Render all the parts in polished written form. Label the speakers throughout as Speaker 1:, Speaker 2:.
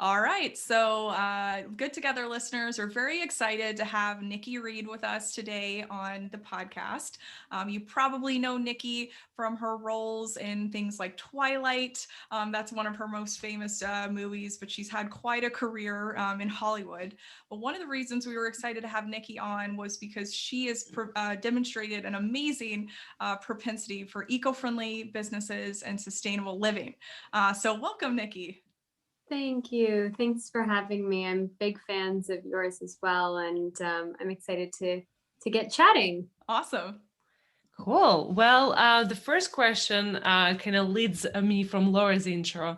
Speaker 1: All right. So, Good Together listeners are very excited to have Nikki Reed with us today on the podcast. You probably know Nikki from her roles in things like Twilight. That's one of her most famous movies, but she's had quite a career in Hollywood. But one of the reasons we were excited to have Nikki on was because she has demonstrated an amazing propensity for eco-friendly businesses and sustainable living. So welcome, Nikki.
Speaker 2: Thank you. Thanks for having me. I'm big fans of yours as well, and I'm excited to get chatting.
Speaker 1: Awesome.
Speaker 3: Cool. Well, the first question kind of leads me from Laura's intro.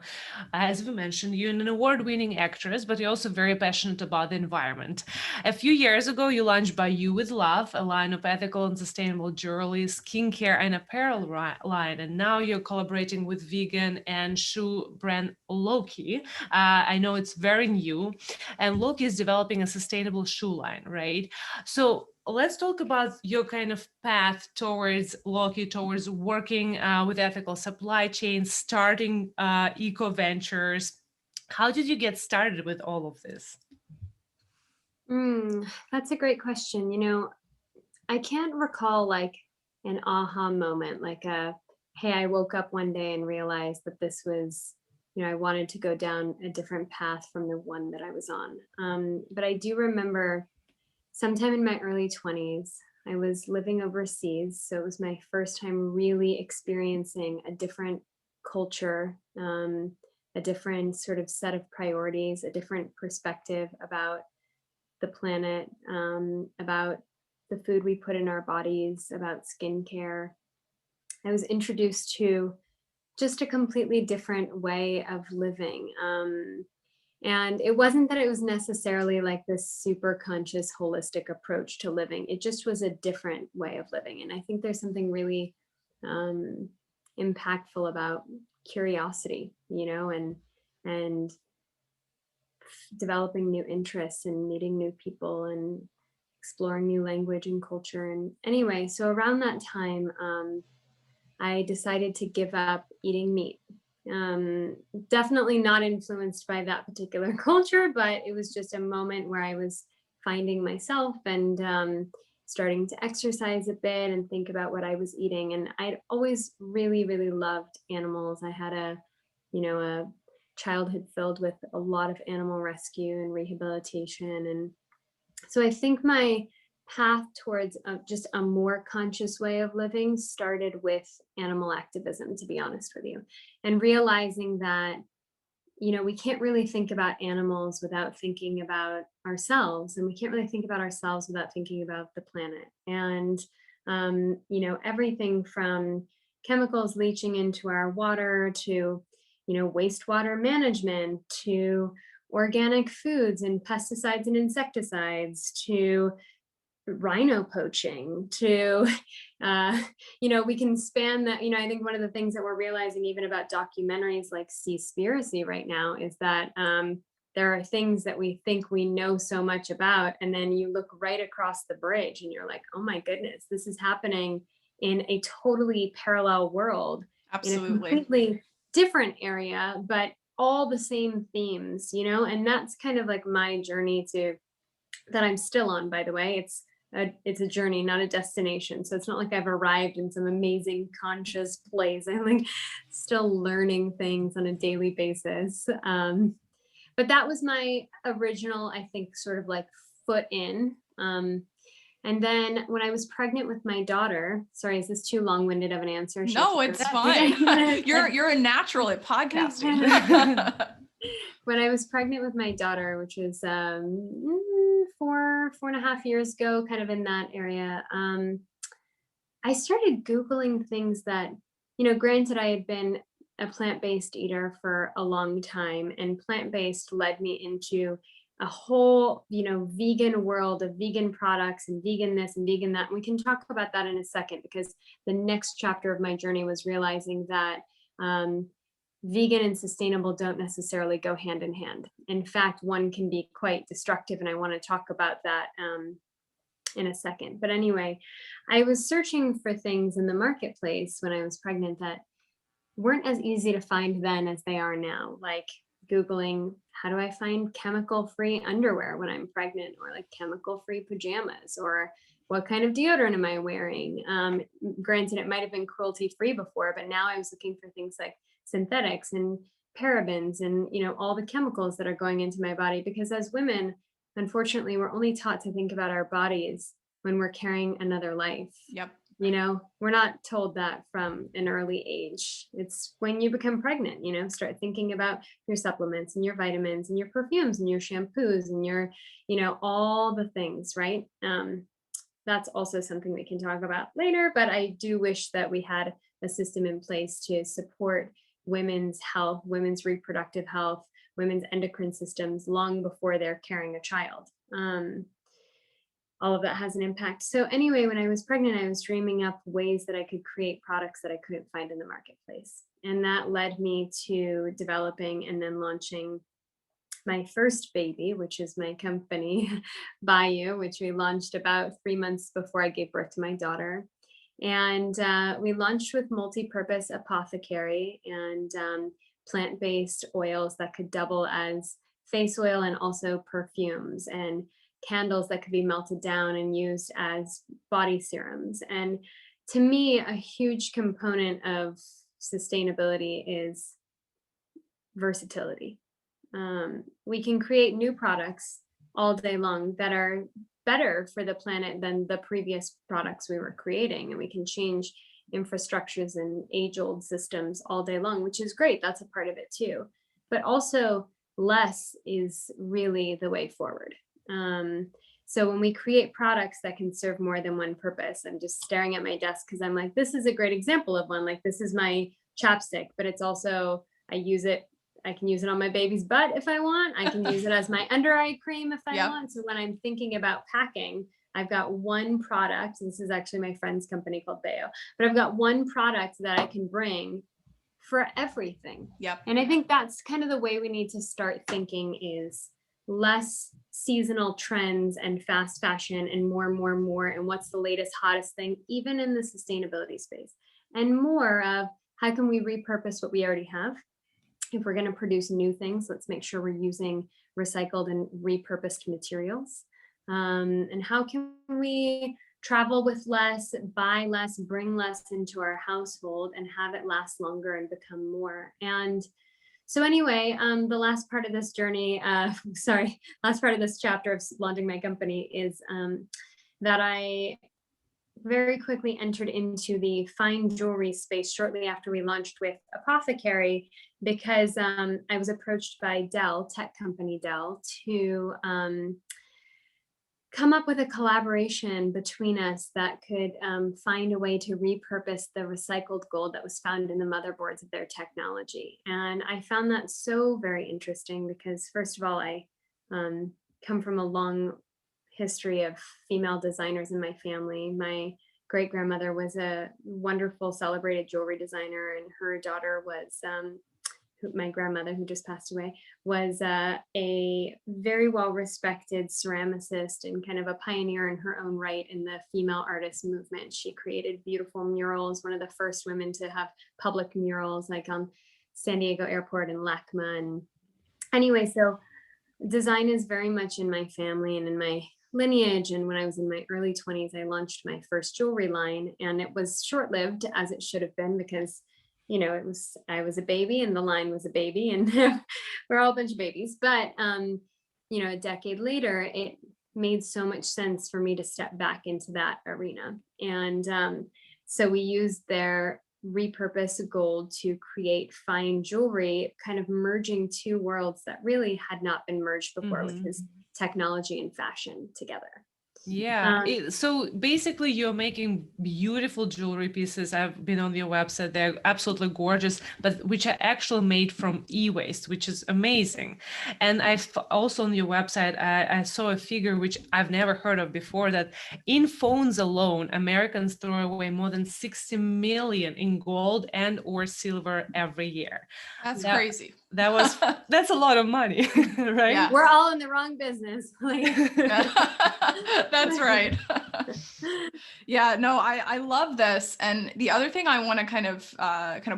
Speaker 3: As we mentioned, you're an award-winning actress, but you're also very passionate about the environment. A few years ago, you launched By You with Love, a line of ethical and sustainable jewelry, skincare, and apparel line. And now you're collaborating with vegan and shoe brand LOCI. I know it's very new, and LOCI is developing a sustainable shoe line, right? So let's talk about your kind of path towards LOCI, towards working with ethical supply chains, starting eco ventures. How did you get started with all of this?
Speaker 2: That's a great question. I can't recall like an aha moment, like hey, I woke up one day and realized that this was, I wanted to go down a different path from the one that I was on. But I do remember sometime in my early 20s, I was living overseas. So it was my first time really experiencing a different culture, a different sort of set of priorities, a different perspective about the planet, about the food we put in our bodies, about skincare. I was introduced to just a completely different way of living. And it wasn't that it was necessarily like this super conscious, holistic approach to living. It just was a different way of living. And I think there's something really impactful about curiosity, and developing new interests and meeting new people and exploring new language and culture. And anyway, so around that time, I decided to give up eating meat. Definitely not influenced by that particular culture, but it was just a moment where I was finding myself and starting to exercise a bit and think about what I was eating. And I'd always really, really loved animals. I had a childhood filled with a lot of animal rescue and rehabilitation. And so I think my path towards just a more conscious way of living started with animal activism, to be honest with you, and realizing that, we can't really think about animals without thinking about ourselves, and we can't really think about ourselves without thinking about the planet. And, everything from chemicals leaching into our water to, wastewater management to organic foods and pesticides and insecticides to rhino poaching to we can span that. I think one of the things that we're realizing even about documentaries like Seaspiracy right now is that there are things that we think we know so much about, and then you look right across the bridge and you're like, oh my goodness, this is happening in a totally parallel world.
Speaker 1: Absolutely.
Speaker 2: In a completely different area, but all the same themes, and that's kind of like my journey that I'm still on, by the way. It's a journey, not a destination. So it's not like I've arrived in some amazing conscious place. I'm like still learning things on a daily basis. But that was my original, I think, sort of like foot in. And then when I was pregnant with my daughter, sorry, is this too long-winded of an answer?
Speaker 1: No, it's fine. You're a natural at podcasting.
Speaker 2: When I was pregnant with my daughter, which was 4.5 years ago, kind of in that area, I started Googling things that, granted, I had been a plant-based eater for a long time, and plant-based led me into a whole, vegan world of vegan products and vegan this and vegan that. And we can talk about that in a second, because the next chapter of my journey was realizing that vegan and sustainable don't necessarily go hand in hand. In fact, one can be quite destructive, and I want to talk about that in a second. But anyway, I was searching for things in the marketplace when I was pregnant that weren't as easy to find then as they are now, like Googling, how do I find chemical-free underwear when I'm pregnant, or like chemical-free pajamas, or what kind of deodorant am I wearing? Granted, it might have been cruelty-free before, but now I was looking for things like synthetics and parabens and, all the chemicals that are going into my body, because as women, unfortunately, we're only taught to think about our bodies when we're carrying another life.
Speaker 1: Yep.
Speaker 2: We're not told that from an early age. It's when you become pregnant, start thinking about your supplements and your vitamins and your perfumes and your shampoos and your, all the things, right? That's also something we can talk about later, but I do wish that we had a system in place to support women's health, women's reproductive health, women's endocrine systems long before they're carrying a child. All of that has an impact. So anyway, when I was pregnant, I was dreaming up ways that I could create products that I couldn't find in the marketplace. And that led me to developing and then launching my first baby, which is my company, Bayou, which we launched about 3 months before I gave birth to my daughter. And we launched with multi-purpose apothecary and plant-based oils that could double as face oil and also perfumes, and candles that could be melted down and used as body serums. And to me, a huge component of sustainability is versatility. We can create new products all day long that are better for the planet than the previous products we were creating. And we can change infrastructures and age-old systems all day long, which is great. That's a part of it too. But also less is really the way forward. So when we create products that can serve more than one purpose, I'm just staring at my desk because I'm like, this is a great example of one. Like, this is my chapstick, but it's also, I can use it on my baby's butt if I want. I can use it as my under eye cream if I want. So when I'm thinking about packing, I've got one product. This is actually my friend's company called Bayo, but I've got one product that I can bring for everything.
Speaker 1: Yep.
Speaker 2: And I think that's kind of the way we need to start thinking, is less seasonal trends and fast fashion and more and what's the latest hottest thing, even in the sustainability space, and more of how can we repurpose what we already have. If we're going to produce new things, let's make sure we're using recycled and repurposed materials. And how can we travel with less, buy less, bring less into our household and have it last longer and become more. And so anyway, the last part of this journey, last part of this chapter of launching my company is that I very quickly entered into the fine jewelry space shortly after we launched with Apothecary, because I was approached by Dell, tech company Dell, to come up with a collaboration between us that could find a way to repurpose the recycled gold that was found in the motherboards of their technology. And I found that so very interesting because, first of all, I come from a long history of female designers in my family. My great-grandmother was a wonderful celebrated jewelry designer, and her daughter was my grandmother, who just passed away, was a very well-respected ceramicist and kind of a pioneer in her own right in the female artist movement. She created beautiful murals, one of the first women to have public murals, like on San Diego Airport and LACMA. And anyway, so design is very much in my family and in my lineage. And when I was in my early 20s, I launched my first jewelry line, and it was short-lived, as it should have been, because I was a baby and the line was a baby, and we're all a bunch of babies. But, a decade later, it made so much sense for me to step back into that arena. And so we used their repurposed gold to create fine jewelry, kind of merging two worlds that really had not been merged before, which was technology and fashion together.
Speaker 3: Yeah. So basically you're making beautiful jewelry pieces. I've been on your website. They're absolutely gorgeous, but which are actually made from e-waste, which is amazing. And I've also on your website, I saw a figure which I've never heard of before, that in phones alone, Americans throw away more than 60 million in gold and or silver every year.
Speaker 1: That's crazy.
Speaker 3: that's a lot of money, right?
Speaker 1: Yeah.
Speaker 2: We're all in the wrong business.
Speaker 1: That's right. Yeah, no, I love this. And the other thing I want to kind of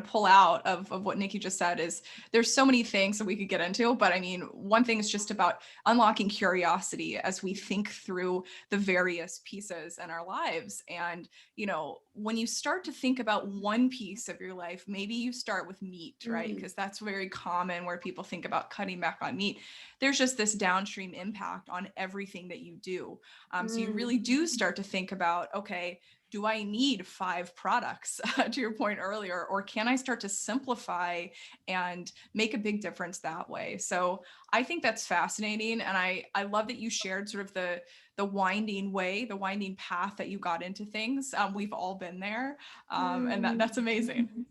Speaker 1: pull out of what Nikki just said is there's so many things that we could get into, but I mean, one thing is just about unlocking curiosity as we think through the various pieces in our lives. And, you know, when you start to think about one piece of your life, maybe you start with meat, right? Because that's very common where people think about cutting back on meat. There's just this downstream impact on everything that you do. So you really do start to think about, okay, do I need 5 products to your point earlier, or can I start to simplify and make a big difference that way? So I think that's fascinating. And I love that you shared sort of the winding way, the winding path that you got into things. We've all been there. And that's amazing.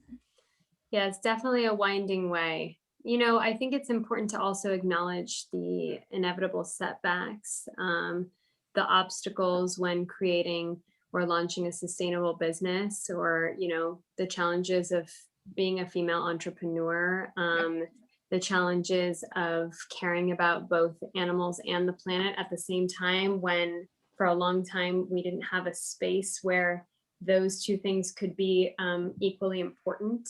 Speaker 2: Yeah, it's definitely a winding way. You know, I think it's important to also acknowledge the inevitable setbacks, the obstacles when creating or launching a sustainable business, or, you know, the challenges of being a female entrepreneur, the challenges of caring about both animals and the planet at the same time, when for a long time we didn't have a space where those two things could be equally important.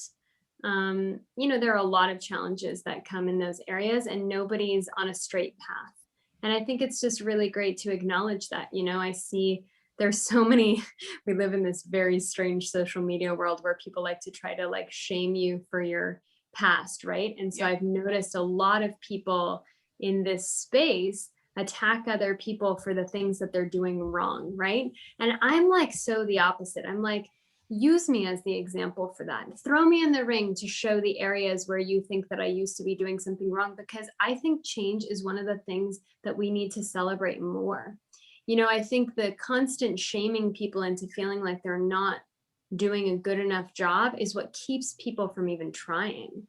Speaker 2: You know, there are a lot of challenges that come in those areas, and nobody's on a straight path. And I think it's just really great to acknowledge that. You know, I see there's so many, we live in this very strange social media world where people like to try to like shame you for your past, right? And so I've noticed a lot of people in this space attack other people for the things that they're doing wrong, right? And I'm like so the opposite. I'm like, use me as the example for that. Throw me in the ring to show the areas where you think that I used to be doing something wrong, because I think change is one of the things that we need to celebrate more. You know, I think the constant shaming people into feeling like they're not doing a good enough job is what keeps people from even trying.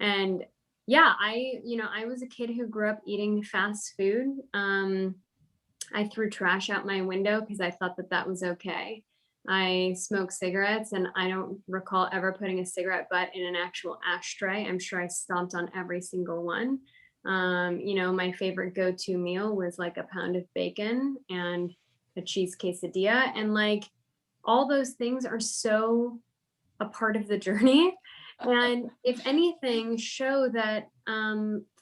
Speaker 2: And yeah, I was a kid who grew up eating fast food. I threw trash out my window because I thought that that was okay. I smoke cigarettes, and I don't recall ever putting a cigarette butt in an actual ashtray. I'm sure I stomped on every single one. You know, my favorite go-to meal was like a pound of bacon and a cheese quesadilla. And like all those things are so a part of the journey. And if anything, show that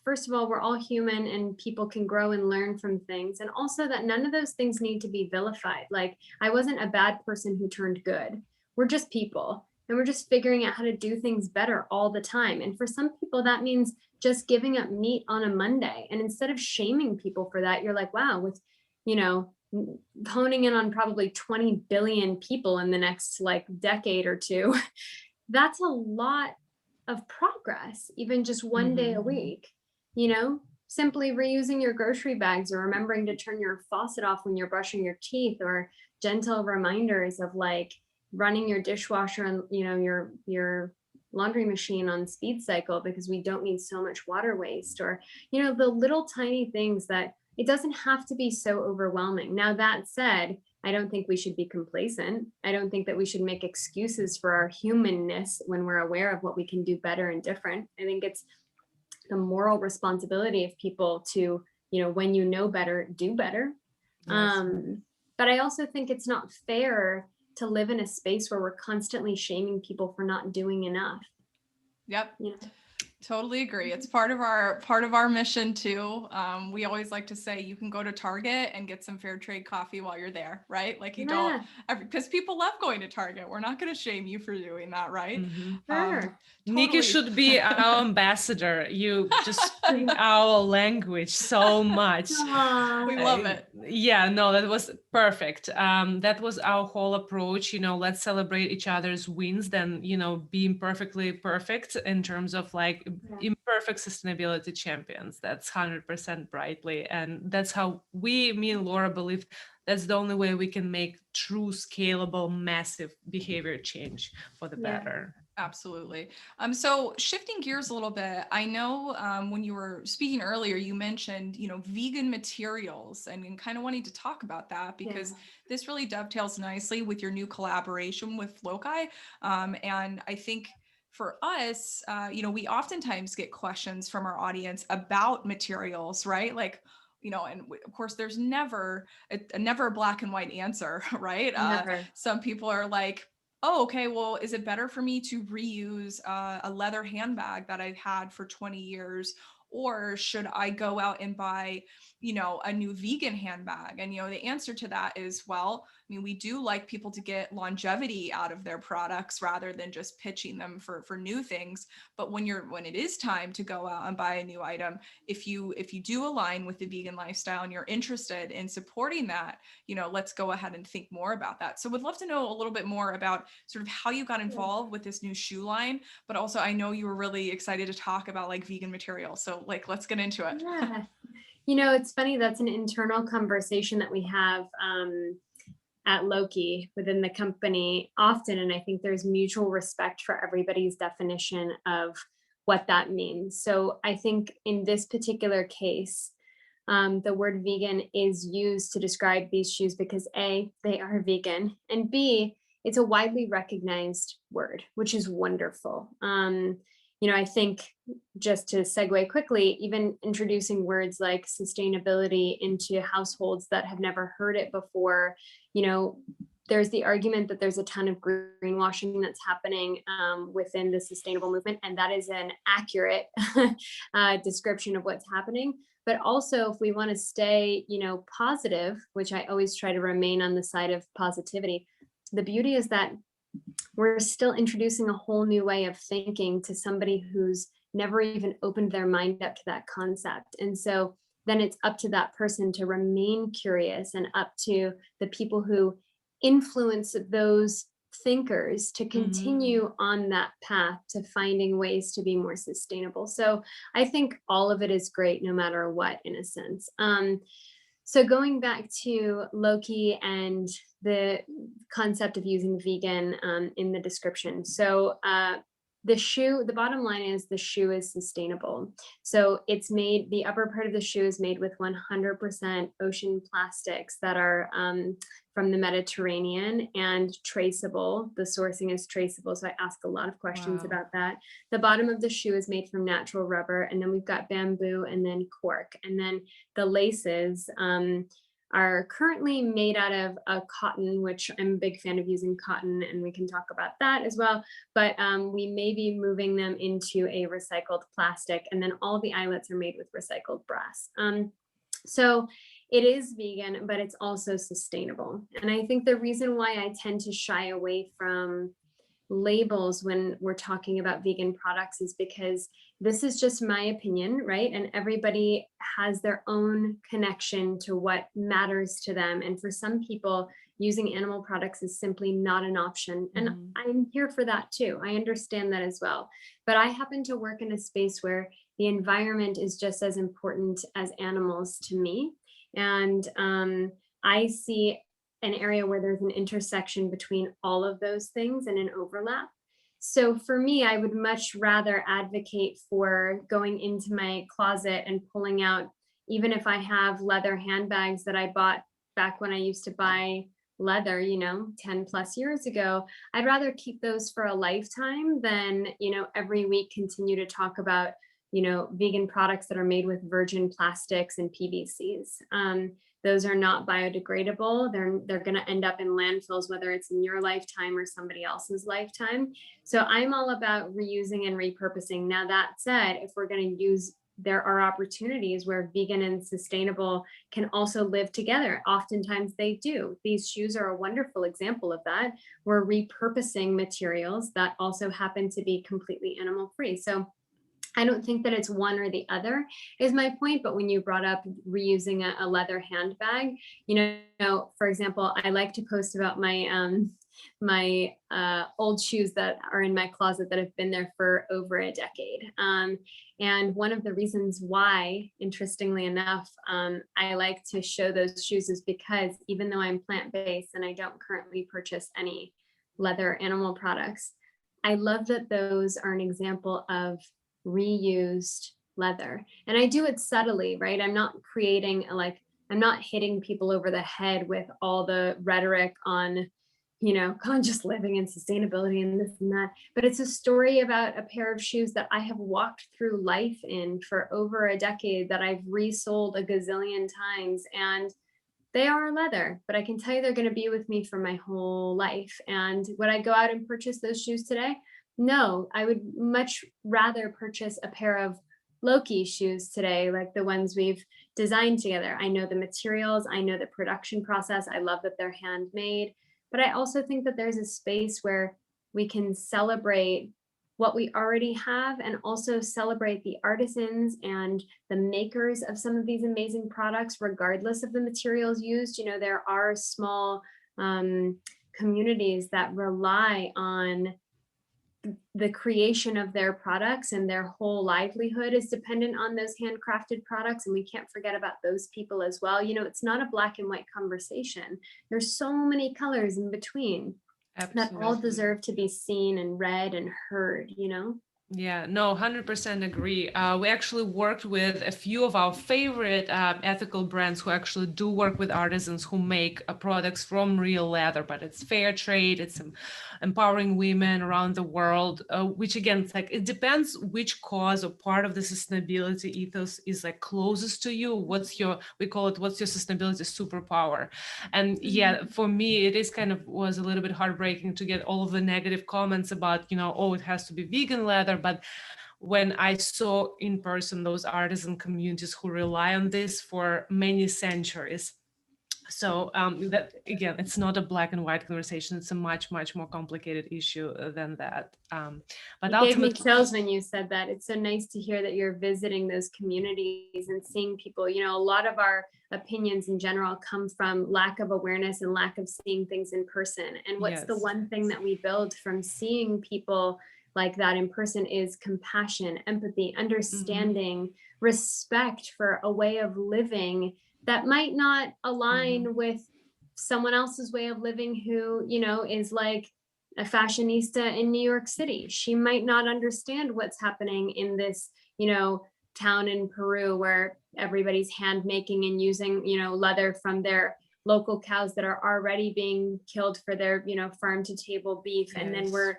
Speaker 2: first of all, we're all human and people can grow and learn from things. And also that none of those things need to be vilified. Like I wasn't a bad person who turned good. We're just people, and we're just figuring out how to do things better all the time. And for some people, that means just giving up meat on a Monday. And instead of shaming people for that, you're like, wow, with, you know, honing in on probably 20 billion people in the next like decade or two, that's a lot of progress, even just one day a week. You know, simply reusing your grocery bags, or remembering to turn your faucet off when you're brushing your teeth, or gentle reminders of like running your dishwasher and, you know, your laundry machine on speed cycle because we don't need so much water waste, or, you know, the little tiny things that it doesn't have to be so overwhelming. Now, that said, I don't think we should be complacent. I don't think that we should make excuses for our humanness when we're aware of what we can do better and different. I think it's the moral responsibility of people to, you know, when you know better, do better. Yes. But I also think it's not fair to live in a space where we're constantly shaming people for not doing enough.
Speaker 1: Yep.
Speaker 2: You know?
Speaker 1: Totally agree. It's part of our mission too. We always like to say you can go to Target and get some fair trade coffee while you're there, right? Like you don't, because people love going to Target. We're not going to shame you for doing that, right?
Speaker 2: Sure.
Speaker 3: Nikki should be our ambassador. You just speak our language so much.
Speaker 1: We love it.
Speaker 3: Yeah, no, that was perfect. That was our whole approach. You know, let's celebrate each other's wins, then, you know, being perfectly perfect in terms of like imperfect sustainability champions. That's 100% brightly. And that's how me and Laura believe that's the only way we can make true, scalable, massive behavior change for the better.
Speaker 1: Absolutely. So shifting gears a little bit, I know when you were speaking earlier, you mentioned, you know, vegan materials and kind of wanting to talk about that because this really dovetails nicely with your new collaboration with LOCI. And I think for us, we oftentimes get questions from our audience about materials, right? Like, and of course, there's never a black and white answer, right?
Speaker 2: Never.
Speaker 1: Some people are like, oh, okay, well, is it better for me to reuse a leather handbag that I've had for 20 years? Or should I go out and buy, a new vegan handbag? And, the answer to that is, well, I mean, we do like people to get longevity out of their products rather than just pitching them for new things. But when it is time to go out and buy a new item, if you do align with the vegan lifestyle and you're interested in supporting that, let's go ahead and think more about that. So would love to know a little bit more about sort of how you got involved with this new shoe line, but also I know you were really excited to talk about like vegan materials. So like, let's get into it.
Speaker 2: Yeah. It's funny, that's an internal conversation that we have at LOCI within the company often. And I think there's mutual respect for everybody's definition of what that means. So I think in this particular case, the word vegan is used to describe these shoes because A, they are vegan, and B, it's a widely recognized word, which is wonderful. I think, just to segue quickly, even introducing words like sustainability into households that have never heard it before, there's the argument that there's a ton of greenwashing that's happening within the sustainable movement, and that is an accurate description of what's happening. But also, if we want to stay, positive, which I always try to remain on the side of positivity, the beauty is that we're still introducing a whole new way of thinking to somebody who's never even opened their mind up to that concept. And so then it's up to that person to remain curious, and up to the people who influence those thinkers to continue on that path to finding ways to be more sustainable. So I think all of it is great no matter what, in a sense. So going back to LOCI and the concept of using vegan in the description. So the bottom line is the shoe is sustainable. So the upper part of the shoe is made with 100% ocean plastics that are from the Mediterranean and traceable. The sourcing is traceable. So I ask a lot of questions about that. The bottom of the shoe is made from natural rubber, and then we've got bamboo and then cork. And then the laces are currently made out of a cotton, which I'm a big fan of using cotton, and we can talk about that as well. But we may be moving them into a recycled plastic, and then all the eyelets are made with recycled brass. So it is vegan, but it's also sustainable. And I think the reason why I tend to shy away from labels when we're talking about vegan products is because this is just my opinion, right? And everybody has their own connection to what matters to them. And for some people, using animal products is simply not an option. And I'm here for that too. I understand that as well. But I happen to work in a space where the environment is just as important as animals to me. And I see an area where there's an intersection between all of those things and an overlap. So for me, I would much rather advocate for going into my closet and pulling out, even if I have leather handbags that I bought back when I used to buy leather, 10 plus years ago, I'd rather keep those for a lifetime than, every week continue to talk about, vegan products that are made with virgin plastics and PVCs. Those are not biodegradable. They're going to end up in landfills, whether it's in your lifetime or somebody else's lifetime. So I'm all about reusing and repurposing. Now, that said, if we're going to use, there are opportunities where vegan and sustainable can also live together. Oftentimes they do. These shoes are a wonderful example of that. We're repurposing materials that also happen to be completely animal free. So I don't think that it's one or the other is my point. But when you brought up reusing a leather handbag, for example, I like to post about my old shoes that are in my closet that have been there for over a decade. And one of the reasons why, interestingly enough, I like to show those shoes is because even though I'm plant-based and I don't currently purchase any leather animal products, I love that those are an example of reused leather. And I do it subtly, right? I'm not creating I'm not hitting people over the head with all the rhetoric on conscious living and sustainability and this and that. But it's a story about a pair of shoes that I have walked through life in for over a decade, that I've resold a gazillion times. And they are leather, but I can tell you they're going to be with me for my whole life. And would I go out and purchase those shoes today? No, I would much rather purchase a pair of LOCI shoes today, like the ones we've designed together. I know the materials, I know the production process. I love that they're handmade, but I also think that there's a space where we can celebrate what we already have and also celebrate the artisans and the makers of some of these amazing products, regardless of the materials used. There are small communities that rely on the creation of their products, and their whole livelihood is dependent on those handcrafted products. And we can't forget about those people as well. It's not a black and white conversation. There's so many colors in between that all
Speaker 3: Absolutely.
Speaker 2: deserve to be seen and read and heard.
Speaker 3: Yeah, no, 100% agree. We actually worked with a few of our favorite ethical brands who actually do work with artisans who make products from real leather, but it's fair trade, it's empowering women around the world, which again, it's like, it depends which cause or part of the sustainability ethos is like closest to you. We call it, what's your sustainability superpower? And yeah, for me, it is was a little bit heartbreaking to get all of the negative comments about, oh, it has to be vegan leather. But when I saw in person those artisan communities who rely on this for many centuries, so that again, it's not a black and white conversation. It's a much, much more complicated issue than that. But
Speaker 2: it gave me
Speaker 3: ultimately,
Speaker 2: chills when you said that. It's so nice to hear that you're visiting those communities and seeing people. A lot of our opinions in general come from lack of awareness and lack of seeing things in person. And what's the
Speaker 3: yes.
Speaker 2: one thing that we build from seeing people like that in person is compassion, empathy, understanding, respect for a way of living that might not align with someone else's way of living who, is like a fashionista in New York City. She might not understand what's happening in this, town in Peru where everybody's hand making and using, leather from their local cows that are already being killed for their, farm to table beef. And then we're,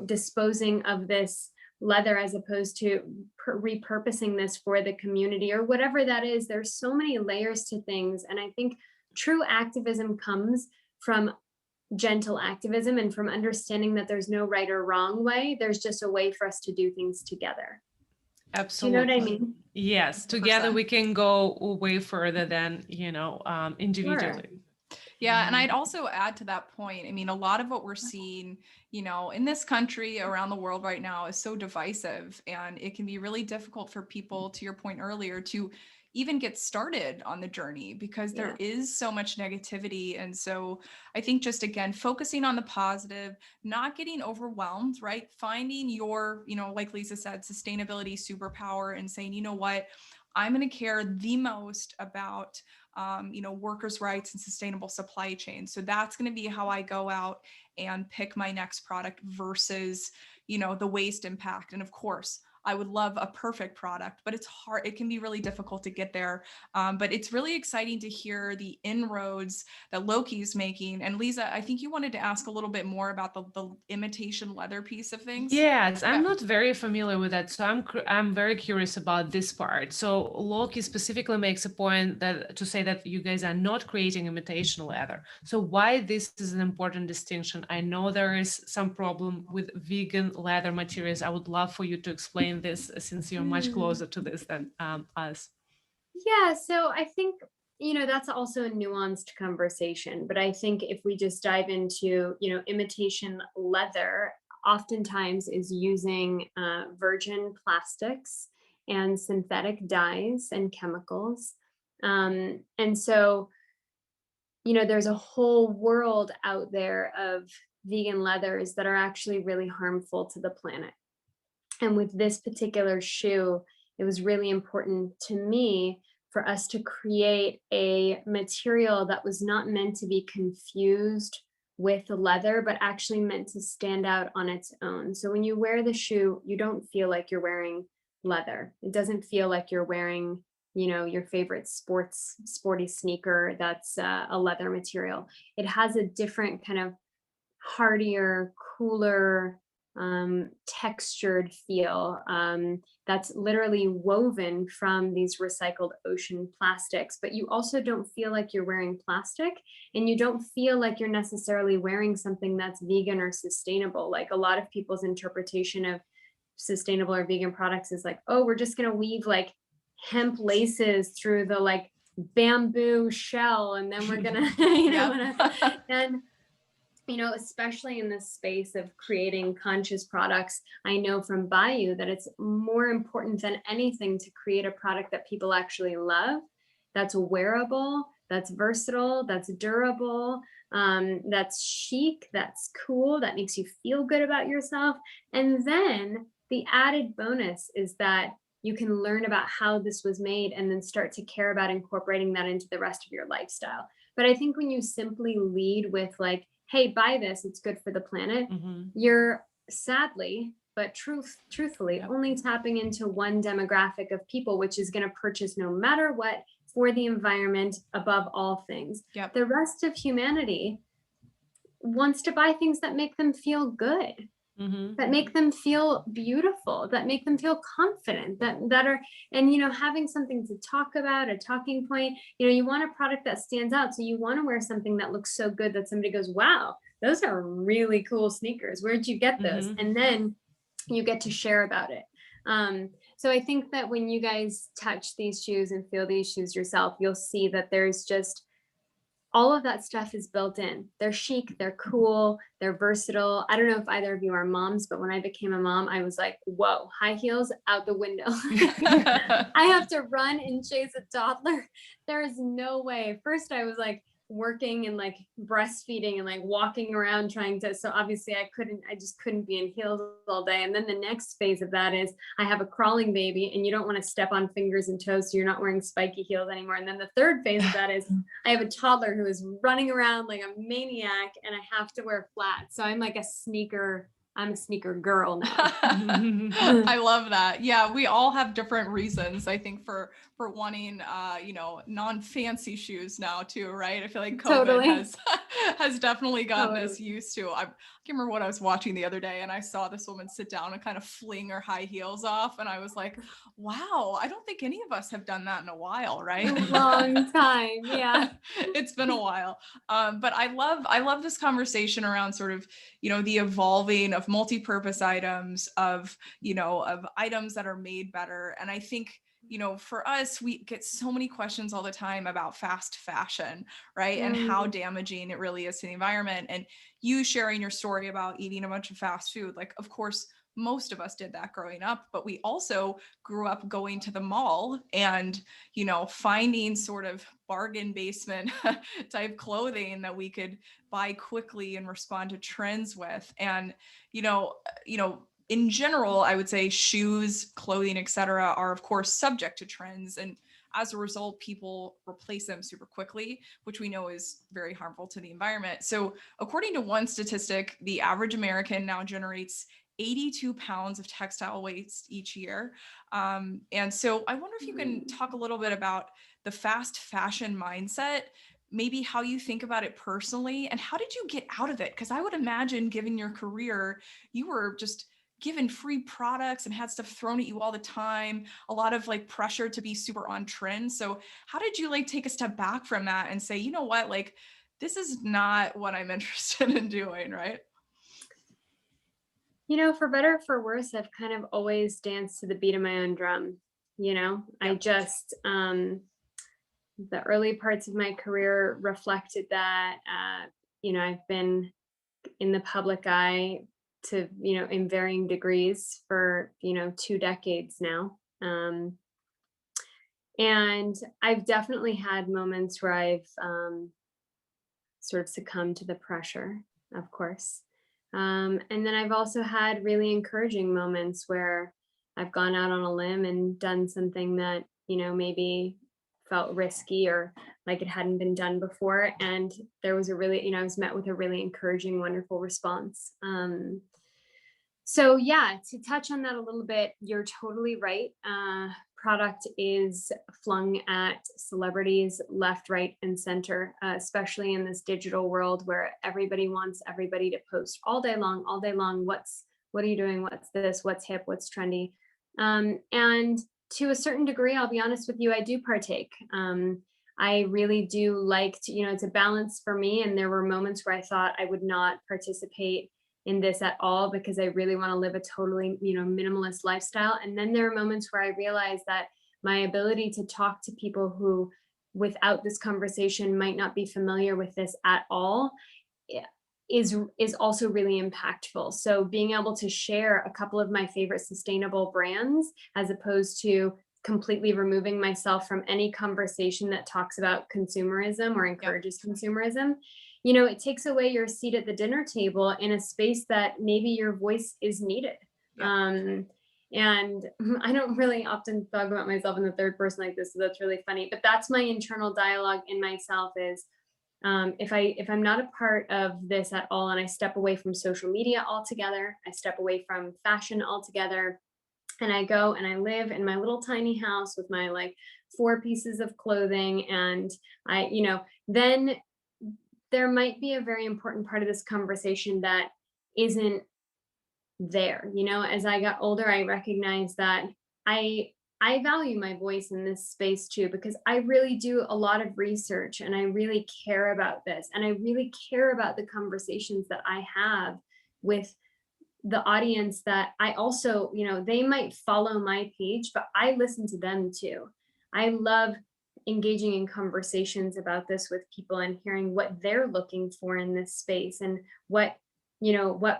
Speaker 2: disposing of this leather as opposed to repurposing this for the community or whatever that is. There's so many layers to things. And I think true activism comes from gentle activism and from understanding that there's no right or wrong way. There's just a way for us to do things together.
Speaker 3: Absolutely.
Speaker 2: Do you know what I mean?
Speaker 3: Yes. Together
Speaker 1: 100%.
Speaker 3: we can go way further than, individually.
Speaker 2: Sure.
Speaker 1: Yeah, and I'd also add to that point. I mean, a lot of what we're seeing, in this country, around the world right now is so divisive, and it can be really difficult for people, to your point earlier, to even get started on the journey because there is so much negativity. And so I think just, again, focusing on the positive, not getting overwhelmed, right? Finding your, like Liza said, sustainability superpower and saying, you know what, I'm going to care the most about workers' rights and sustainable supply chains. So that's going to be how I go out and pick my next product versus, the waste impact. And of course, I would love a perfect product, but it's hard. It can be really difficult to get there. But it's really exciting to hear the inroads that LOCI is making. And Liza, I think you wanted to ask a little bit more about the imitation leather piece of things.
Speaker 3: Yes, I'm not very familiar with that, so I'm very curious about this part. So LOCI specifically makes a point to say that you guys are not creating imitation leather. So why this is an important distinction? I know there is some problem with vegan leather materials. I would love for you to explain this since you're much closer to this than us.
Speaker 2: Yeah, so I think, that's also a nuanced conversation, but I think if we just dive into, imitation leather, oftentimes is using virgin plastics and synthetic dyes and chemicals. And so, there's a whole world out there of vegan leathers that are actually really harmful to the planet. And with this particular shoe, it was really important to me for us to create a material that was not meant to be confused with leather, but actually meant to stand out on its own. So when you wear the shoe, you don't feel like you're wearing leather. It doesn't feel like you're wearing, your favorite sporty sneaker that's a leather material. It has a different kind of heartier, cooler, textured feel that's literally woven from these recycled ocean plastics. But you also don't feel like you're wearing plastic, and you don't feel like you're necessarily wearing something that's vegan or sustainable. Like a lot of people's interpretation of sustainable or vegan products is like, oh, we're just going to weave like hemp laces through the like bamboo shell, and then we're gonna and especially in this space of creating conscious products, I know from Bayou that it's more important than anything to create a product that people actually love, that's wearable, that's versatile, that's durable, that's chic, that's cool, that makes you feel good about yourself. And then the added bonus is that you can learn about how this was made and then start to care about incorporating that into the rest of your lifestyle. But I think when you simply lead with like, hey, buy this, it's good for the planet, you're sadly, but truthfully, only tapping into one demographic of people, which is going to purchase no matter what for the environment above all things.
Speaker 1: Yep.
Speaker 2: The rest of humanity wants to buy things that make them feel good, that make them feel beautiful, that make them feel confident, that are, and having something to talk about, a talking point. You want a product that stands out, so you want to wear something that looks so good that somebody goes, wow, those are really cool sneakers, where'd you get those? And then you get to share about it. So I think that when you guys touch these shoes and feel these shoes yourself, you'll see that there's just all of that stuff is built in. They're chic, they're cool, they're versatile. I don't know if either of you are moms, but when I became a mom, I was like, whoa, high heels out the window. I have to run and chase a toddler. There is no way. First, I was like working and like breastfeeding and like walking around trying to, so obviously I just couldn't be in heels all day. And then the next phase of that is I have a crawling baby and you don't want to step on fingers and toes, so you're not wearing spiky heels anymore. And then the third phase of that is I have a toddler who is running around like a maniac and I have to wear flats. So I'm like I'm a sneaker girl now.
Speaker 1: I love that. Yeah, we all have different reasons, I think, for wanting non-fancy shoes now too, right? I feel like COVID has definitely gotten us used to. I can't remember what I was watching the other day and I saw this woman sit down and kind of fling her high heels off, and I was like, wow, I don't think any of us have done that in a while, right?
Speaker 2: A long time. Yeah.
Speaker 1: It's been a while. But I love this conversation around sort of, the evolving of multi-purpose items, of items that are made better. And I think, for us, we get so many questions all the time about fast fashion, right? And how damaging it really is to the environment. And you sharing your story about eating a bunch of fast food, like, of course, most of us did that growing up, but we also grew up going to the mall and, finding sort of bargain basement type clothing that we could buy quickly and respond to trends with. And, in general, I would say shoes, clothing, etc., are of course subject to trends. And as a result, people replace them super quickly, which we know is very harmful to the environment. So according to one statistic, the average American now generates 82 pounds of textile waste each year. And so I wonder if you can talk a little bit about the fast fashion mindset, maybe how you think about it personally, and how did you get out of it? Because I would imagine, given your career, you were just given free products and had stuff thrown at you all the time, a lot of like pressure to be super on trend. So how did you like take a step back from that and say, you know what, like, this is not what I'm interested in doing, right?
Speaker 2: For better or for worse, I've kind of always danced to the beat of my own drum. I just, the early parts of my career reflected that. I've been in the public eye to, in varying degrees for, 2 decades now. And I've definitely had moments where I've sort of succumbed to the pressure, of course. And then I've also had really encouraging moments where I've gone out on a limb and done something that, maybe felt risky or like it hadn't been done before. And there was a really, I was met with a really encouraging, wonderful response. So yeah, to touch on that a little bit, you're totally right. product is flung at celebrities left, right, and center, especially in this digital world where everybody wants everybody to post all day long, what are you doing? What's this? What's hip? What's trendy? And to a certain degree, I'll be honest with you, I do partake. I really do like to, it's a balance for me. And there were moments where I thought I would not participate in this at all because I really want to live a totally, minimalist lifestyle. And then there are moments where I realize that my ability to talk to people who, without this conversation, might not be familiar with this at all, is also really impactful. So being able to share a couple of my favorite sustainable brands, as opposed to completely removing myself from any conversation that talks about consumerism or encourages consumerism, it takes away your seat at the dinner table in a space that maybe your voice is needed. And I don't really often talk about myself in the third person like this, so that's really funny. But that's my internal dialogue in myself is, if I'm not a part of this at all, and I step away from social media altogether, I step away from fashion altogether, and I go and I live in my little tiny house with my like 4 pieces of clothing, and then there might be a very important part of this conversation that isn't there. As I got older, I recognized that I value my voice in this space too, because I really do a lot of research and I really care about this. And I really care about the conversations that I have with the audience that I also, they might follow my page, but I listen to them too. I love engaging in conversations about this with people and hearing what they're looking for in this space and what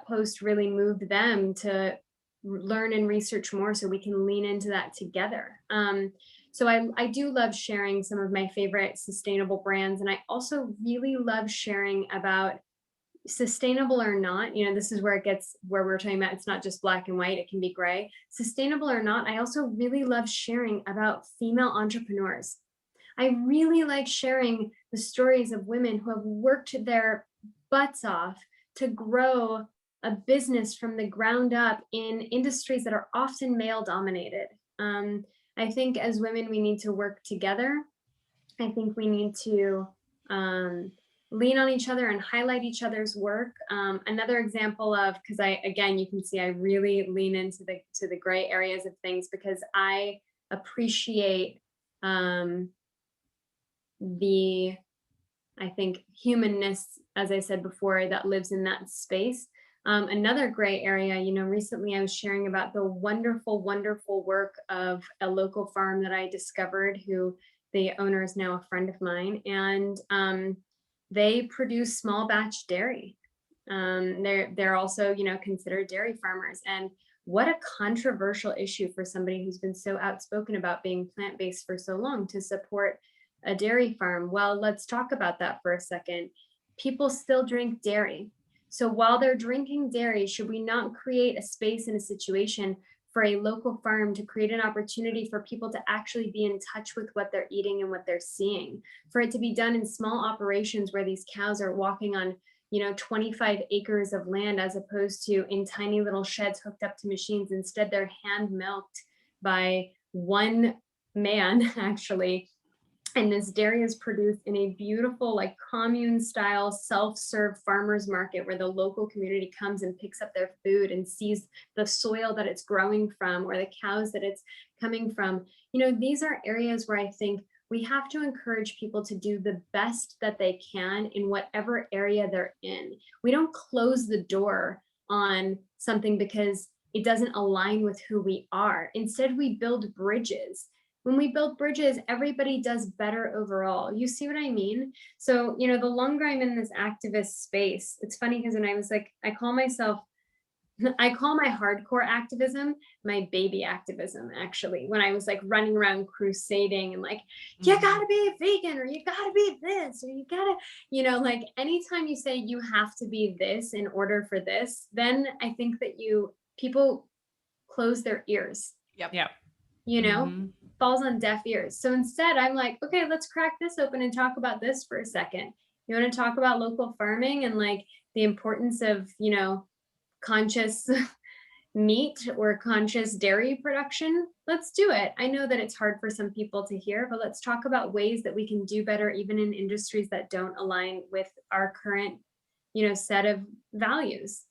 Speaker 2: post really moved them to learn and research more so we can lean into that together. So I do love sharing some of my favorite sustainable brands. And I also really love sharing about sustainable or not, this is where we're talking about, it's not just black and white, it can be gray. Sustainable or not, I also really love sharing about female entrepreneurs. I really like sharing the stories of women who have worked their butts off to grow a business from the ground up in industries that are often male dominated. I think as women, we need to work together. I think we need to lean on each other and highlight each other's work. Another example of, because you can see I really lean into the gray areas of things because I appreciate I think humanness, as I said before, that lives in that space. Another gray area, recently I was sharing about the wonderful, wonderful work of a local farm that I discovered, who the owner is now a friend of mine, and they produce small batch dairy. They're also, considered dairy farmers. And what a controversial issue for somebody who's been so outspoken about being plant-based for so long to support a dairy farm. Well, let's talk about that for a second. People still drink dairy. So while they're drinking dairy, should we not create a space and a situation for a local farm to create an opportunity for people to actually be in touch with what they're eating and what they're seeing, for it to be done in small operations where these cows are walking on 25 acres of land, as opposed to in tiny little sheds hooked up to machines. Instead, they're hand milked by one man, actually. And this dairy is produced in a beautiful, like commune style, self-serve farmers market where the local community comes and picks up their food and sees the soil that it's growing from or the cows that it's coming from. These are areas where I think we have to encourage people to do the best that they can in whatever area they're in. We don't close the door on something because it doesn't align with who we are. Instead, we build bridges. When we build bridges, everybody does better overall. You see what I mean? So, the longer I'm in this activist space, it's funny because when I was like, I call my hardcore activism my baby activism, actually, when I was like running around crusading and like, you gotta be a vegan, or you gotta be this, or you gotta, like anytime you say you have to be this in order for this, then I think that people close their ears.
Speaker 3: Yep.
Speaker 2: Falls on deaf ears. So instead I'm like, okay, let's crack this open and talk about this for a second. You want to talk about local farming and like the importance of, conscious meat or conscious dairy production, let's do it. I know that it's hard for some people to hear, but let's talk about ways that we can do better even in industries that don't align with our current, set of values.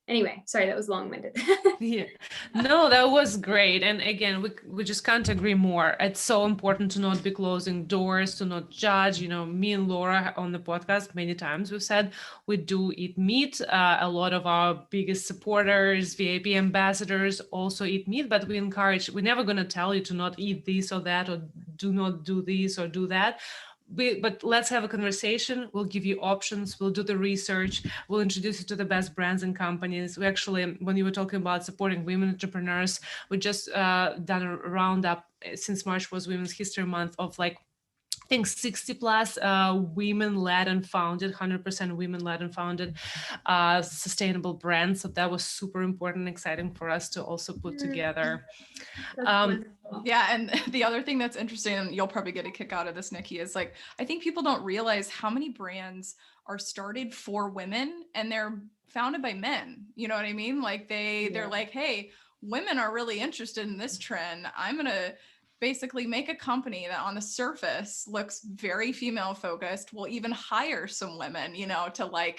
Speaker 2: Anyway, sorry, that was long-winded.
Speaker 3: Yeah, no, that was great. And again, we just can't agree more. It's so important to not be closing doors, to not judge. Me and Laura on the podcast, many times we've said we do eat meat. A lot of our biggest supporters, VIP ambassadors also eat meat, but we're never going to tell you to not eat this or that, or do not do this or do that. But let's have a conversation. We'll give you options. We'll do the research. We'll introduce you to the best brands and companies. We actually, when you were talking about supporting women entrepreneurs, we just done a roundup since March was Women's History Month of I think 60 plus women-led and founded, 100% women-led and founded sustainable brands. So that was super important and exciting for us to also put together.
Speaker 1: Yeah, and the other thing that's interesting, and you'll probably get a kick out of this, Nikki, is I think people don't realize how many brands are started for women and they're founded by men. You know what I mean? They're like, hey, women are really interested in this trend. I'm gonna basically make a company that on the surface looks very female focused. We'll even hire some women, to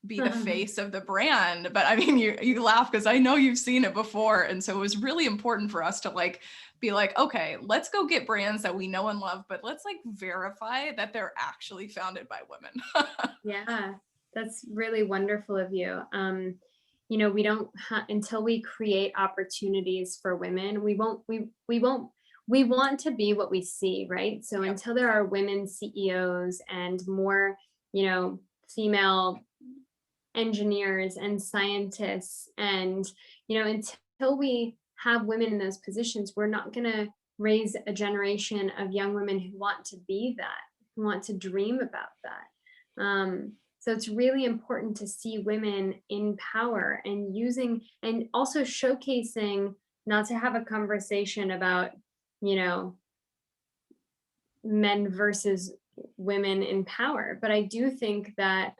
Speaker 1: be the face of the brand. But I mean, you laugh because I know you've seen it before. And so it was really important for us to be okay, let's go get brands that we know and love, but let's verify that they're actually founded by women.
Speaker 2: Yeah, that's really wonderful of you. We don't until we create opportunities for women, we want to be what we see, right? So until there are women CEOs and more, female engineers and scientists, and, until we have women in those positions, we're not going to raise a generation of young women who want to be that, who want to dream about that. So it's really important to see women in power and using, and also showcasing, not to have a conversation about, men versus women in power. But I do think that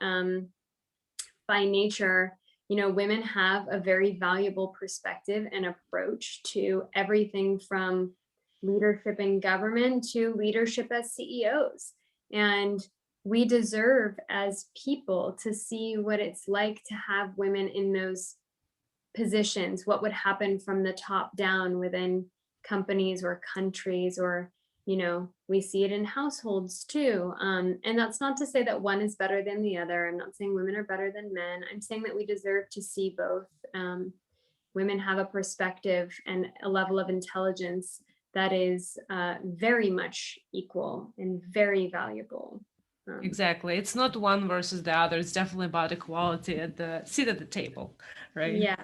Speaker 2: by nature, women have a very valuable perspective and approach to everything from leadership in government to leadership as CEOs. And we deserve as people to see what it's like to have women in those positions, what would happen from the top down within companies or countries, or we see it in households too. And that's not to say that one is better than the other. I'm not saying women are better than men. I'm saying that we deserve to see both. Women have a perspective and a level of intelligence that is very much equal and very valuable.
Speaker 3: Exactly. It's not one versus the other. It's definitely about equality at the seat at the table, right?
Speaker 2: Yeah,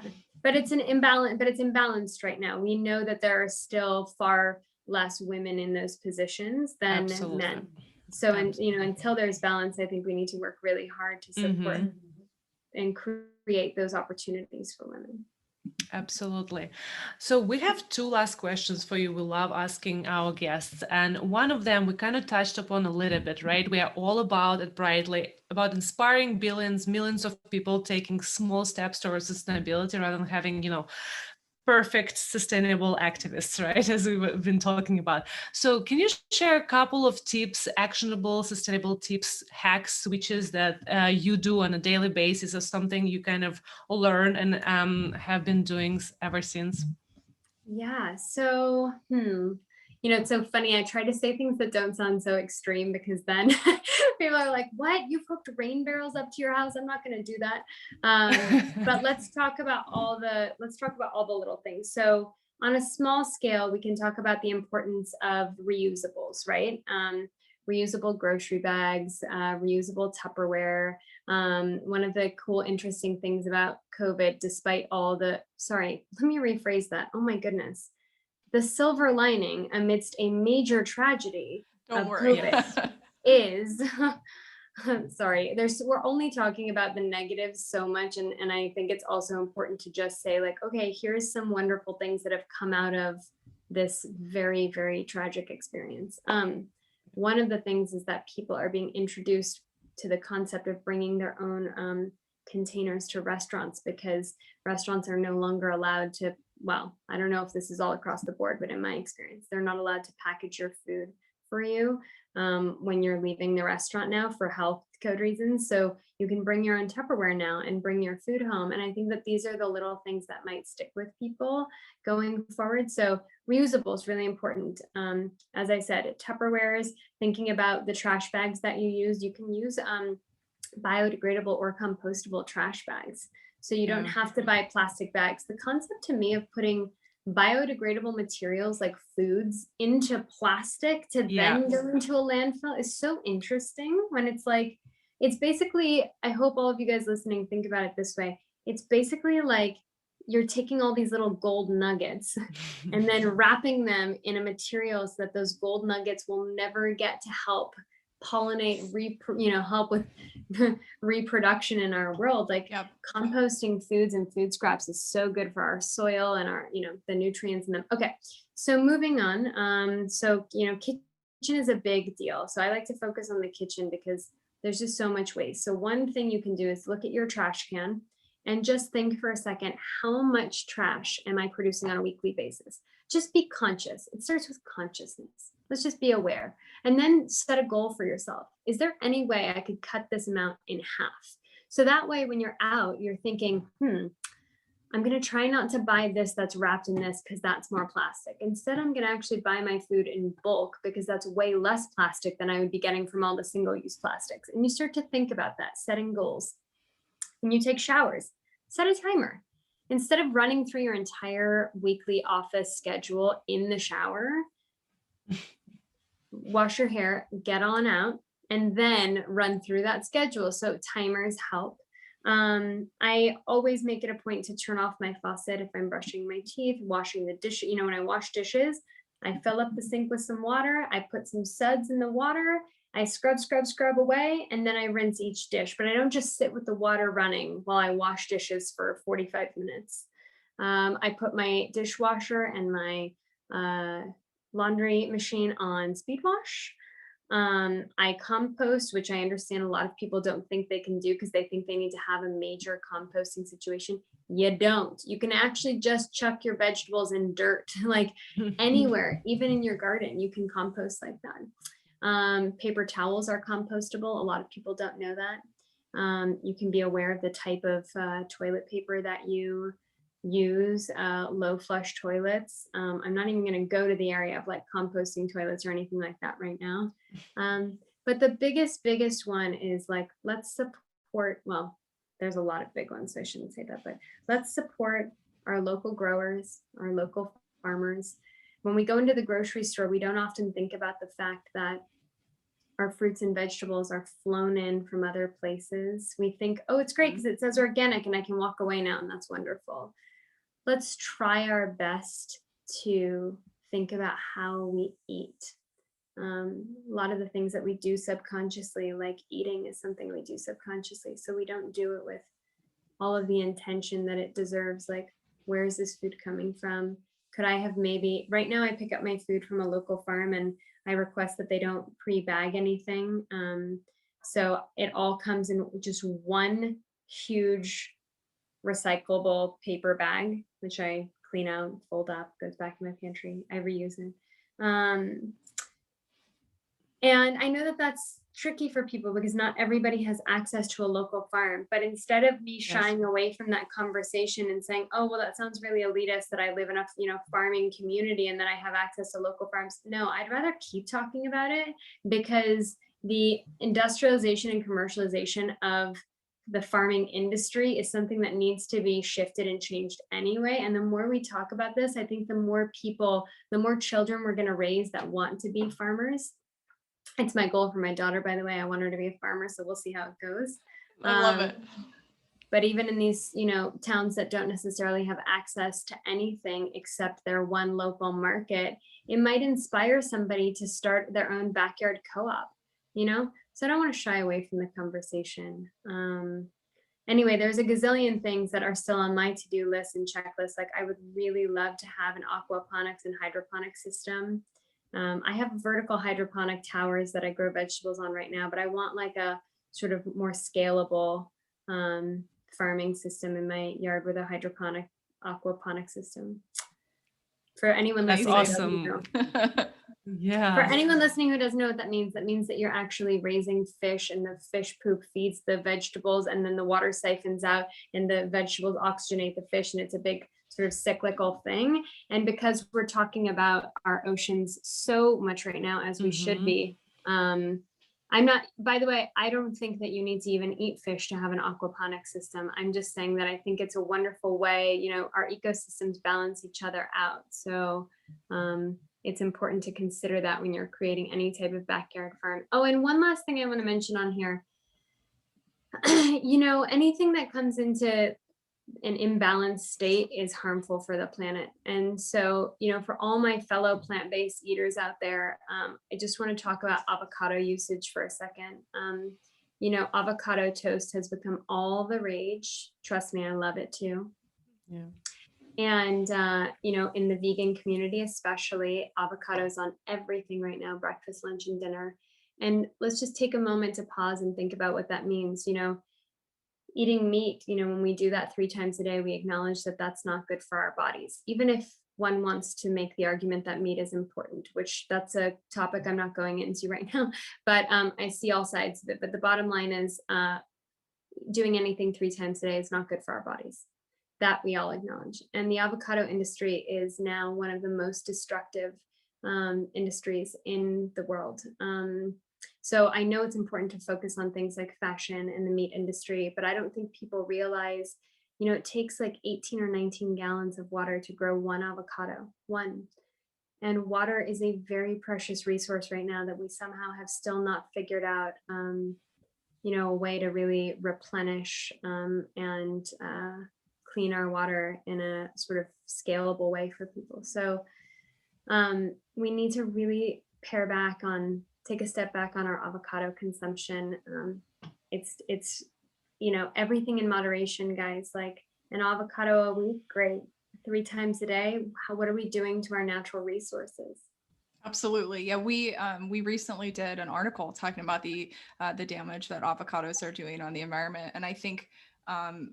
Speaker 2: but it's imbalanced right now. We know that there are still far less women in those positions than men. So, until there's balance, I think we need to work really hard to support and create those opportunities for women.
Speaker 3: Absolutely. So we have two last questions for you. We love asking our guests. And one of them we kind of touched upon a little bit, right? We are all about it brightly, about inspiring millions of people taking small steps towards sustainability rather than having, perfect sustainable activists, right? As we've been talking about. So can you share a couple of tips, actionable, sustainable tips, hacks, switches that you do on a daily basis, or something you kind of learn and have been doing ever since?
Speaker 2: Yeah. So, it's so funny. I try to say things that don't sound so extreme, because then people are like, what? You've hooked rain barrels up to your house? I'm not going to do that. But let's talk about all the little things. So on a small scale, we can talk about the importance of reusables, right? Reusable grocery bags, reusable Tupperware. One of the cool, interesting things about COVID, despite all the, sorry, let me rephrase that. Oh my goodness. The silver lining amidst a major tragedy of COVID is, sorry, we're only talking about the negatives so much. And I think it's also important to just say, okay, here's some wonderful things that have come out of this very, very tragic experience. One of the things is that people are being introduced to the concept of bringing their own containers to restaurants, because restaurants are no longer allowed to, well, I don't know if this is all across the board, but in my experience, they're not allowed to package your food for you when you're leaving the restaurant now for health code reasons. So you can bring your own Tupperware now and bring your food home. And I think that these are the little things that might stick with people going forward. So reusable is really important. As I said, Tupperwares, thinking about the trash bags that you use, you can use biodegradable or compostable trash bags. So you don't have to buy plastic bags. The concept to me of putting biodegradable materials like foods into plastic to then go into a landfill is so interesting, when it's like, it's basically, I hope all of you guys listening think about it this way. It's basically like you're taking all these little gold nuggets and then wrapping them in a material so that those gold nuggets will never get to help pollinate, help with reproduction in our world. Like composting foods and food scraps is so good for our soil and our, the nutrients in them. Okay, so moving on. Kitchen is a big deal. So I like to focus on the kitchen because there's just so much waste. So one thing you can do is look at your trash can and just think for a second, how much trash am I producing on a weekly basis? Just be conscious. It starts with consciousness. Let's just be aware. And then set a goal for yourself. Is there any way I could cut this amount in half? So that way, when you're out, you're thinking, I'm going to try not to buy this that's wrapped in this because that's more plastic. Instead, I'm going to actually buy my food in bulk because that's way less plastic than I would be getting from all the single-use plastics. And you start to think about that, setting goals. When you take showers, set a timer. Instead of running through your entire weekly office schedule in the shower, wash your hair, get on out, and then run through that schedule. So timers help. I always make it a point to turn off my faucet if I'm brushing my teeth, washing the dish. When I wash dishes, I fill up the sink with some water. I put some suds in the water. I scrub away, and then I rinse each dish. But I don't just sit with the water running while I wash dishes for 45 minutes. I put my dishwasher and my laundry machine on speed wash. I compost, which I understand a lot of people don't think they can do because they think they need to have a major composting situation. You don't. You can actually just chuck your vegetables in dirt, like anywhere, even in your garden, you can compost like that. Paper towels are compostable. A lot of people don't know that. You can be aware of the type of toilet paper that you use, low flush toilets. I'm not even going to go to the area of like composting toilets or anything like that right now. But the biggest one is like, let's support, well, there's a lot of big ones, so I shouldn't say that, but let's support our local growers, our local farmers. When we go into the grocery store, we don't often think about the fact that our fruits and vegetables are flown in from other places. We think, oh, it's great because it says organic and I can walk away now, and that's wonderful. Let's try our best to think about how we eat. A lot of the things that we do subconsciously, like eating, is something we do subconsciously. So we don't do it with all of the intention that it deserves. Like, where is this food coming from? Could I have maybe, right now I pick up my food from a local farm and I request that they don't pre-bag anything. So it all comes in just one huge recyclable paper bag, which I clean out, fold up, goes back in my pantry. I reuse it. And I know that that's tricky for people because not everybody has access to a local farm. But instead of me shying away from that conversation and saying, oh, well, that sounds really elitist that I live in a farming community and that I have access to local farms. No, I'd rather keep talking about it, because the industrialization and commercialization of the farming industry is something that needs to be shifted and changed anyway. And the more we talk about this, I think the more people, the more children we're going to raise that want to be farmers. It's my goal for my daughter, by the way. I want her to be a farmer, so we'll see how it goes.
Speaker 1: I love it.
Speaker 2: But even in these, towns that don't necessarily have access to anything except their one local market, it might inspire somebody to start their own backyard co-op, So I don't want to shy away from the conversation. Anyway, there's a gazillion things that are still on my to-do list and checklist. Like, I would really love to have an aquaponics and hydroponic system. I have vertical hydroponic towers that I grow vegetables on right now, but I want like a sort of more scalable farming system in my yard with a hydroponic aquaponic system. For anyone
Speaker 3: That's
Speaker 2: listening, who doesn't
Speaker 3: awesome.
Speaker 2: know.
Speaker 3: Yeah.
Speaker 2: For anyone listening who doesn't know what that means that you're actually raising fish, and the fish poop feeds the vegetables, and then the water siphons out and the vegetables oxygenate the fish, and it's a big sort of cyclical thing. And because we're talking about our oceans so much right now, as we should be, I'm not, by the way, I don't think that you need to even eat fish to have an aquaponic system. I'm just saying that I think it's a wonderful way, you know, our ecosystems balance each other out. So it's important to consider that when you're creating any type of backyard farm. Oh, and one last thing I want to mention on here, you know, anything that comes into an imbalanced state is harmful for the planet. And so, you know, for all my fellow plant-based eaters out there, I just want to talk about avocado usage for a second. You know, avocado toast has become all the rage. Trust me, I love it too.
Speaker 3: Yeah.
Speaker 2: And, you know, in the vegan community, especially, avocados on everything right now, breakfast, lunch, and dinner. And let's just take a moment to pause and think about what that means. You know, eating meat, you know, when we do that 3 times a day, we acknowledge that that's not good for our bodies. Even if one wants to make the argument that meat is important, which that's a topic I'm not going into right now, but I see all sides of it. But the bottom line is doing anything 3 times a day is not good for our bodies. That we all acknowledge. And the avocado industry is now one of the most destructive industries in the world. So I know it's important to focus on things like fashion and the meat industry, but I don't think people realize, you know, it takes like 18 or 19 gallons of water to grow one avocado, one. And water is a very precious resource right now that we somehow have still not figured out, you know, a way to really replenish and clean our water in a sort of scalable way for people. So we need to really take a step back on our avocado consumption. It's, you know, everything in moderation, guys. Like an avocado a week, great. 3 times a day, what are we doing to our natural resources?
Speaker 1: Absolutely. Yeah, we recently did an article talking about the damage that avocados are doing on the environment, and I think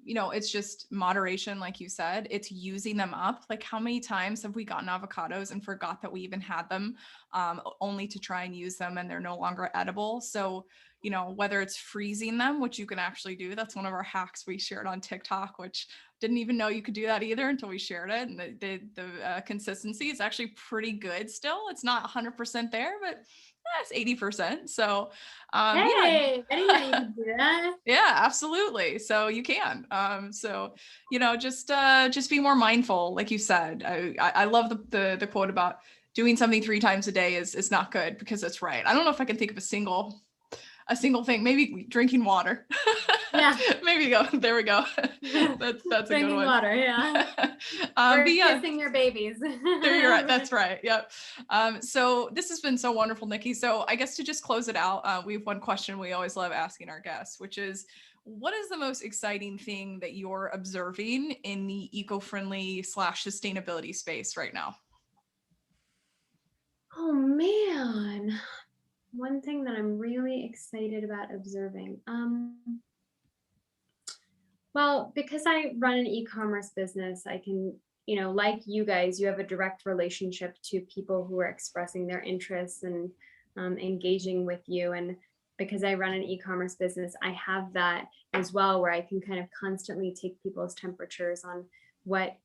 Speaker 1: you know, it's just moderation, like you said. It's using them up. Like, how many times have we gotten avocados and forgot that we even had them, only to try and use them, and they're no longer edible? So, you know, whether it's freezing them, which you can actually do, that's one of our hacks we shared on TikTok, which didn't even know you could do that either until we shared it. And the consistency is actually pretty good still. It's not 100% there, but that's 80%. So
Speaker 2: Hey, I didn't know you could do that.
Speaker 1: yeah, absolutely. So you can. So, you know, just be more mindful. Like you said, I love the quote about doing something 3 times a day is not good, because that's right. I don't know if I can think of a single thing. Maybe drinking water.
Speaker 2: Yeah.
Speaker 1: Maybe go. There we go. That's a
Speaker 2: drinking
Speaker 1: good one.
Speaker 2: Water. Yeah.
Speaker 1: Or
Speaker 2: kissing your babies.
Speaker 1: There you're right. That's right. Yep. So this has been so wonderful, Nikki. So I guess to just close it out, we have one question we always love asking our guests, which is, what is the most exciting thing that you're observing in the eco-friendly / sustainability space right now?
Speaker 2: Oh man. One thing that I'm really excited about observing. Well, because I run an e-commerce business, I can, you know, like you guys, you have a direct relationship to people who are expressing their interests and engaging with you. And because I run an e-commerce business, I have that as well, where I can kind of constantly take people's temperatures on what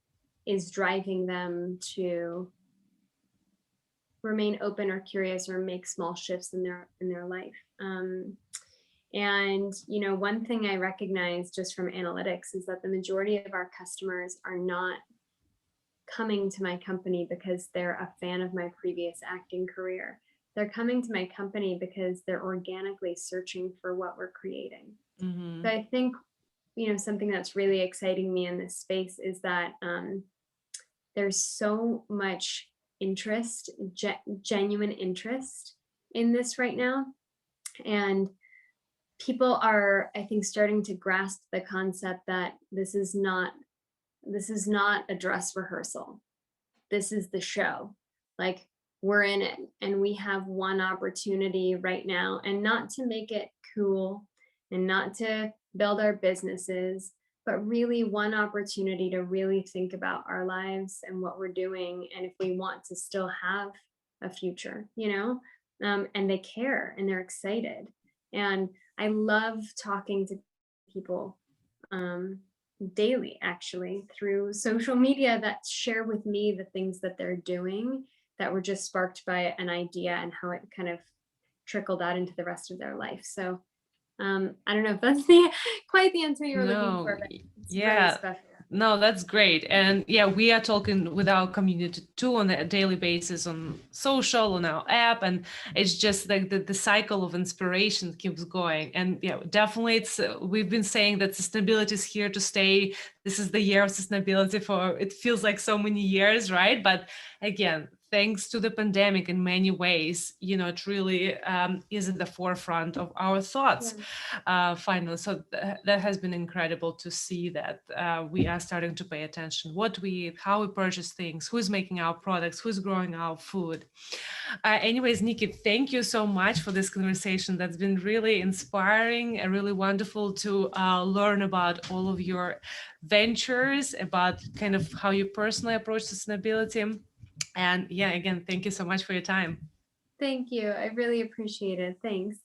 Speaker 2: is driving them to remain open or curious or make small shifts in their life. And, you know, one thing I recognize just from analytics is that the majority of our customers are not coming to my company because they're a fan of my previous acting career. They're coming to my company because they're organically searching for what we're creating.
Speaker 3: Mm-hmm.
Speaker 2: So I think, you know, something that's really exciting me in this space is that there's so much interest, genuine interest in this right now. And people are, I think, starting to grasp the concept that this is not a dress rehearsal. This is the show. Like, we're in it, and we have one opportunity right now, and not to make it cool and not to build our businesses, but really one opportunity to really think about our lives and what we're doing, and if we want to still have a future, and they care and they're excited. And I love talking to people daily, actually, through social media, that share with me the things that they're doing that were just sparked by an idea and how it kind of trickled out into the rest of their life. So I don't know if that's quite the answer you were looking for, but it's very special.
Speaker 3: No, that's great. And yeah, we are talking with our community too on a daily basis on social, on our app. And it's just like the cycle of inspiration keeps going. And yeah, definitely we've been saying that sustainability is here to stay. This is the year of sustainability it feels like so many years, right? But again, thanks to the pandemic in many ways, it really is at the forefront of our thoughts finally. So that has been incredible to see that we are starting to pay attention what we eat, how we purchase things, who's making our products, who's growing our food. Anyways, Nikki, thank you so much for this conversation. That's been really inspiring and really wonderful to learn about all of your ventures, about kind of how you personally approach sustainability. And yeah, again, thank you so much for your time.
Speaker 2: Thank you. I really appreciate it. Thanks.